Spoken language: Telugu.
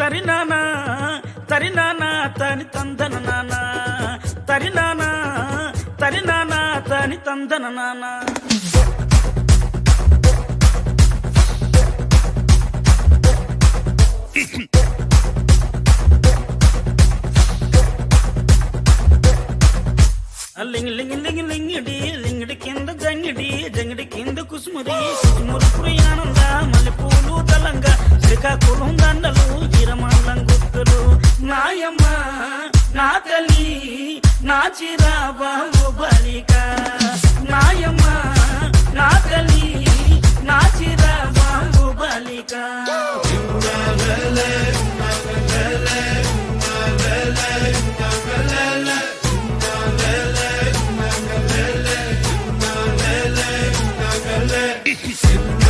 తరినానా తరినానా తని తందన నానా తరినానా తరినానా తని తందన నానా లింగి లింగి లింగి లింగిడి లింగిడి కింద జంగిడి జంగిడి కింద కుసుమురి కుసుమురు పురియానంద మల్లెపూలు దళంగా శ్రీకాకుళం దండలు ఈరమండలం గుర్తులు నాయమ్మ నా తల్లి నా చిరాబాబు బలిక నాయమ్మ నా తల్లి నా చిరాబాబు బలిక Simba